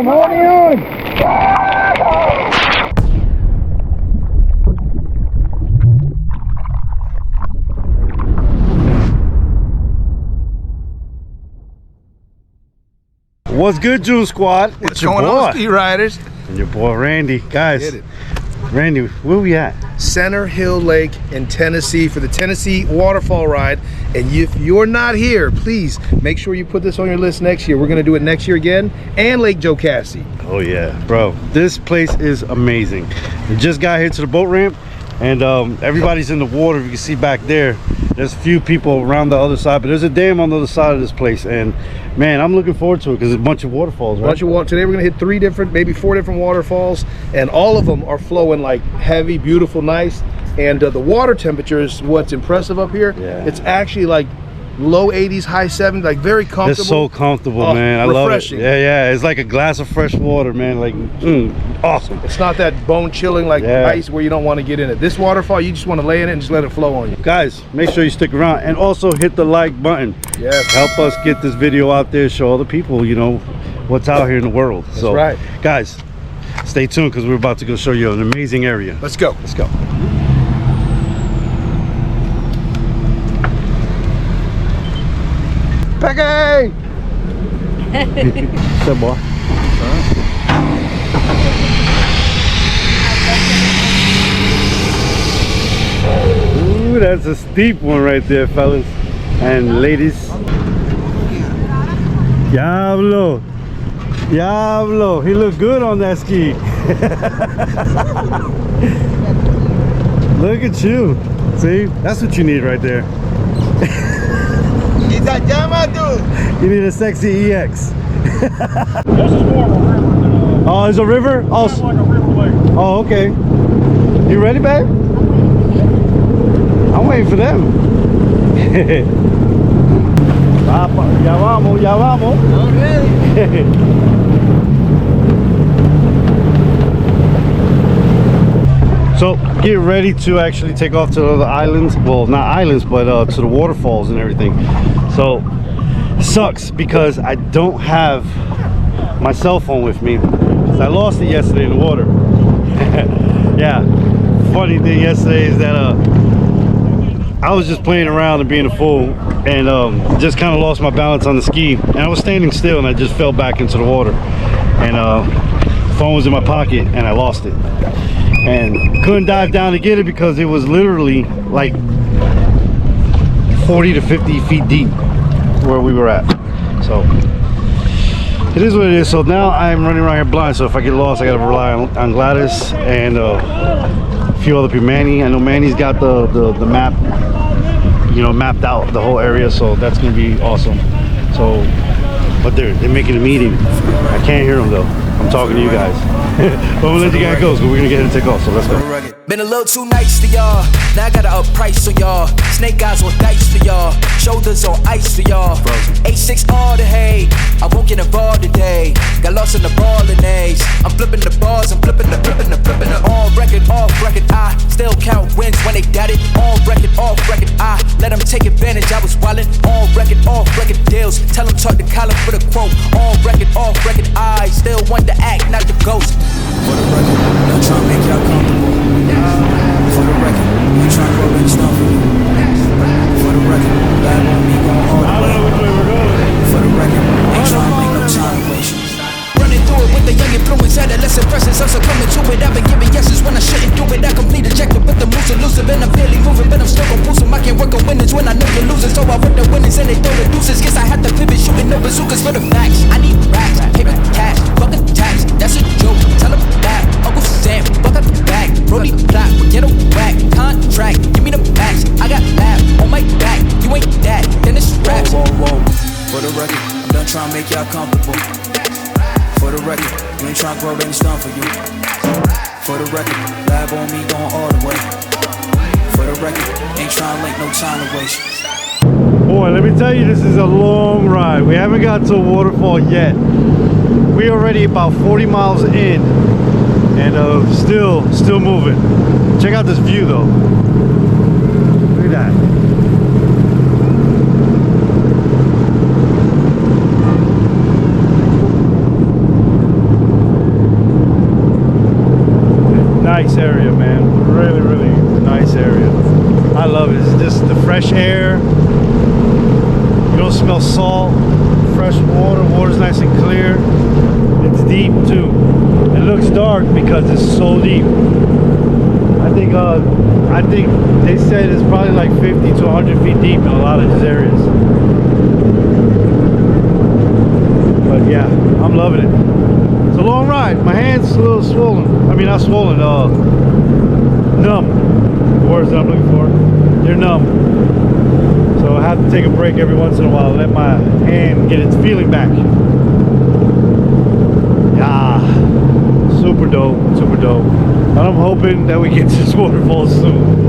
I'm holding on. What's good, June Squad? What's going on, Ski Riders? And your boy Randy. Guys, Randy, where we at? Center Hill Lake in Tennessee for the Tennessee Waterfall ride. And if you're not here, please make sure you put this on your list next year. We're going to do it next year again, and Lake Jocassee. Oh yeah, bro, this place is amazing. We just got here to the boat ramp, and everybody's in the water. You can see back there, there's a few people around the other side, but there's a dam on the other side of this place. And man, I'm looking forward to it because it's a bunch of waterfalls, right? Today we're gonna hit 3 different, maybe 4 different waterfalls, and all of them are flowing like heavy, beautiful, nice. And the water temperature is what's impressive up here. Yeah. It's actually like low 80s, high 70s, like very comfortable. It's so comfortable, man. I love it. Yeah, it's like a glass of fresh water, man. Like, awesome. It's not that bone chilling like ice where you don't want to get in it. This waterfall, you just want to lay in it and just let it flow on you. Guys, make sure you stick around and also hit the like button. Yes. Help us get this video out there, show other people, you know, what's out here in the world. That's right. Guys, stay tuned because we're about to go show you an amazing area. Let's go. Let's go. Peggy! What's up, boy? Ooh, that's a steep one right there, fellas and ladies. Diablo. Diablo. He looked good on that ski. Look at you. See? That's what you need right there. You need a sexy EX. This is more of a river than oh, it's a river? Oh, it's like a river lake. Oh, okay. You ready, babe? I'm waiting for them. Ya vamos, ya vamos. So get ready to actually take off to the islands. Well, not islands, but to the waterfalls and everything. So it sucks because I don't have my cell phone with me. I lost it yesterday in the water. Yeah. Funny thing yesterday is that I was just playing around and being a fool, and just kind of lost my balance on the ski. And I was standing still, and I just fell back into the water. And the phone was in my pocket, and I lost it. And couldn't dive down to get it because it was literally like 40 to 50 feet deep where we were at. So it is what it is. So now I'm running around here blind, so if I get lost I gotta rely on Gladys and a few other people. Manny, I know Manny's got the map, you know, mapped out the whole area, so that's gonna be awesome. So but they're making a meeting. I can't hear them though. I'm talking to you guys. But I'm gonna let you guys go, so we're gonna get ahead and take off, so let's go. Been a little too nice to y'all. Now I gotta up price on y'all. Snake eyes on dice for y'all. Shoulders on ice for y'all. 8-6 all the hay. I won't get involved today. Got lost in the ball and A's. I'm flipping the bars, I'm flipping the on record, off record. I still count wins when they got it. On record, off record. I let them take advantage. I was wildin'. On record, off record deals. Tell them talk to Colin for the quote. On record, off record. I still want to act, not the ghost. For the record, don't try to make y'all comfortable. For the record, we try to roll in stuff for you. For the record, that won't be going all the way. For the record, ain't trying to make no time waste. Running through it with the young influence, adolescent presence, I'm succumbing to it. I've been giving yeses when I shouldn't do it. I complete ejected, but the moves elusive, and I'm barely moving, but I'm still gon' boost 'em. I can't work on winners when I know you're losing, so I work the winners and they throw the deuces. Guess I had to pivot, shooting no bazookas for the facts. I need racks, paper cash, fuck a tax. That's a joke. Tell 'em that Uncle Sam, fuck up the bag. Brody plot, get a whack. Contract, give me the max. I got laugh on my back. You ain't that, then it's raps. Whoa, whoa, whoa. For the record, I'm done trying to make y'all comfortable. For the record, you ain't trying to grow any stuff for you. For the record, lab on me going all the way. For the record, ain't trying to make no time to waste. Boy, let me tell you, this is a long ride. We haven't got to a waterfall yet. We already about 40 miles in, and still moving. Check out this view though. Look at that. nice area, man. Really, really nice area. I love it. It's just the fresh air. You don't smell salt. Fresh water. Water's nice and clear. It's deep too. It looks dark because it's so deep. I think they said it's probably like 50 to 100 feet deep in a lot of these areas. But yeah, I'm loving it. It's a long ride. My hand's a little swollen. I mean, not swollen, numb. The words that I'm looking for. They're numb. So I have to take a break every once in a while, let my hand get its feeling back. Yeah, super dope, super dope. And I'm hoping that we get to this waterfall soon.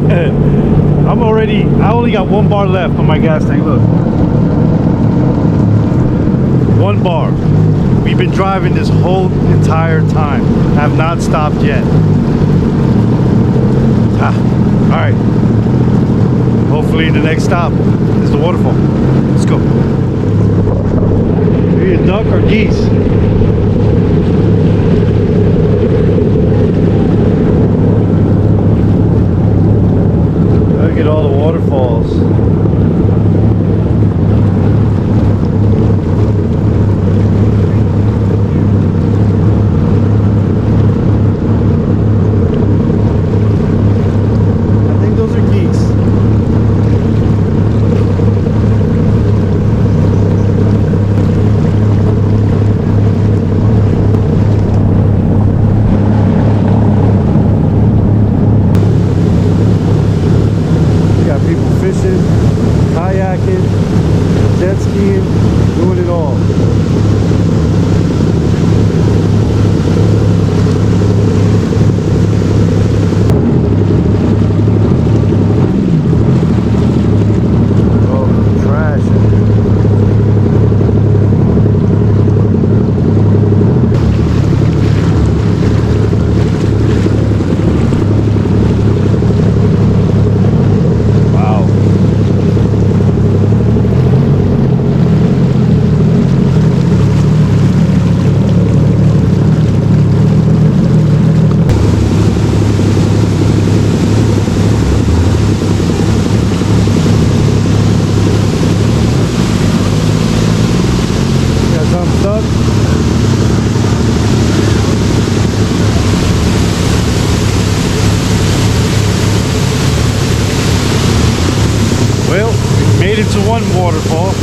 I only got 1 bar left on my gas tank, look. 1 bar. We've been driving this whole entire time. Have not stopped yet. All right. Hopefully the next stop is the waterfall. Let's go. Maybe a duck or geese. Look at all the waterfalls. Well, we made it to one waterfall.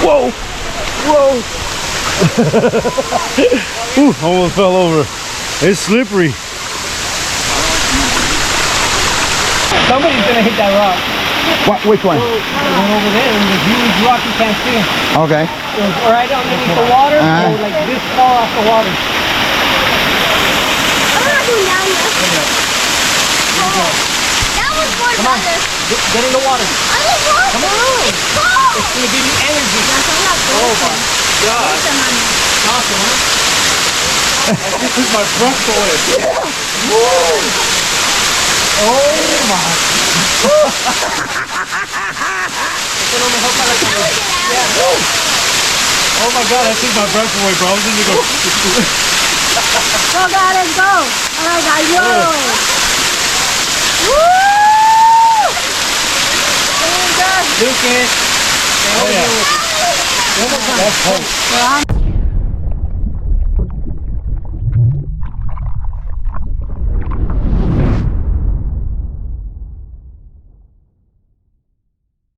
Whoa! Whoa! Ooh, almost fell over. It's slippery. Somebody's gonna hit that rock. What? Which one? The one over there, there's a huge rock you can't see. Okay. It was right underneath the water, so like this far off the water. I'm not going down there. That was more Come on, better. get in the water. I don't want Come to. on. It's cold. It's gonna give you energy. Oh my God. God. Awesome, huh? This is my breath away. Oh my god, that took my breath away, bro. I was gonna go. Go, guys, go. Oh my God, yo. Woo! Lucas. Oh yeah. That's hope.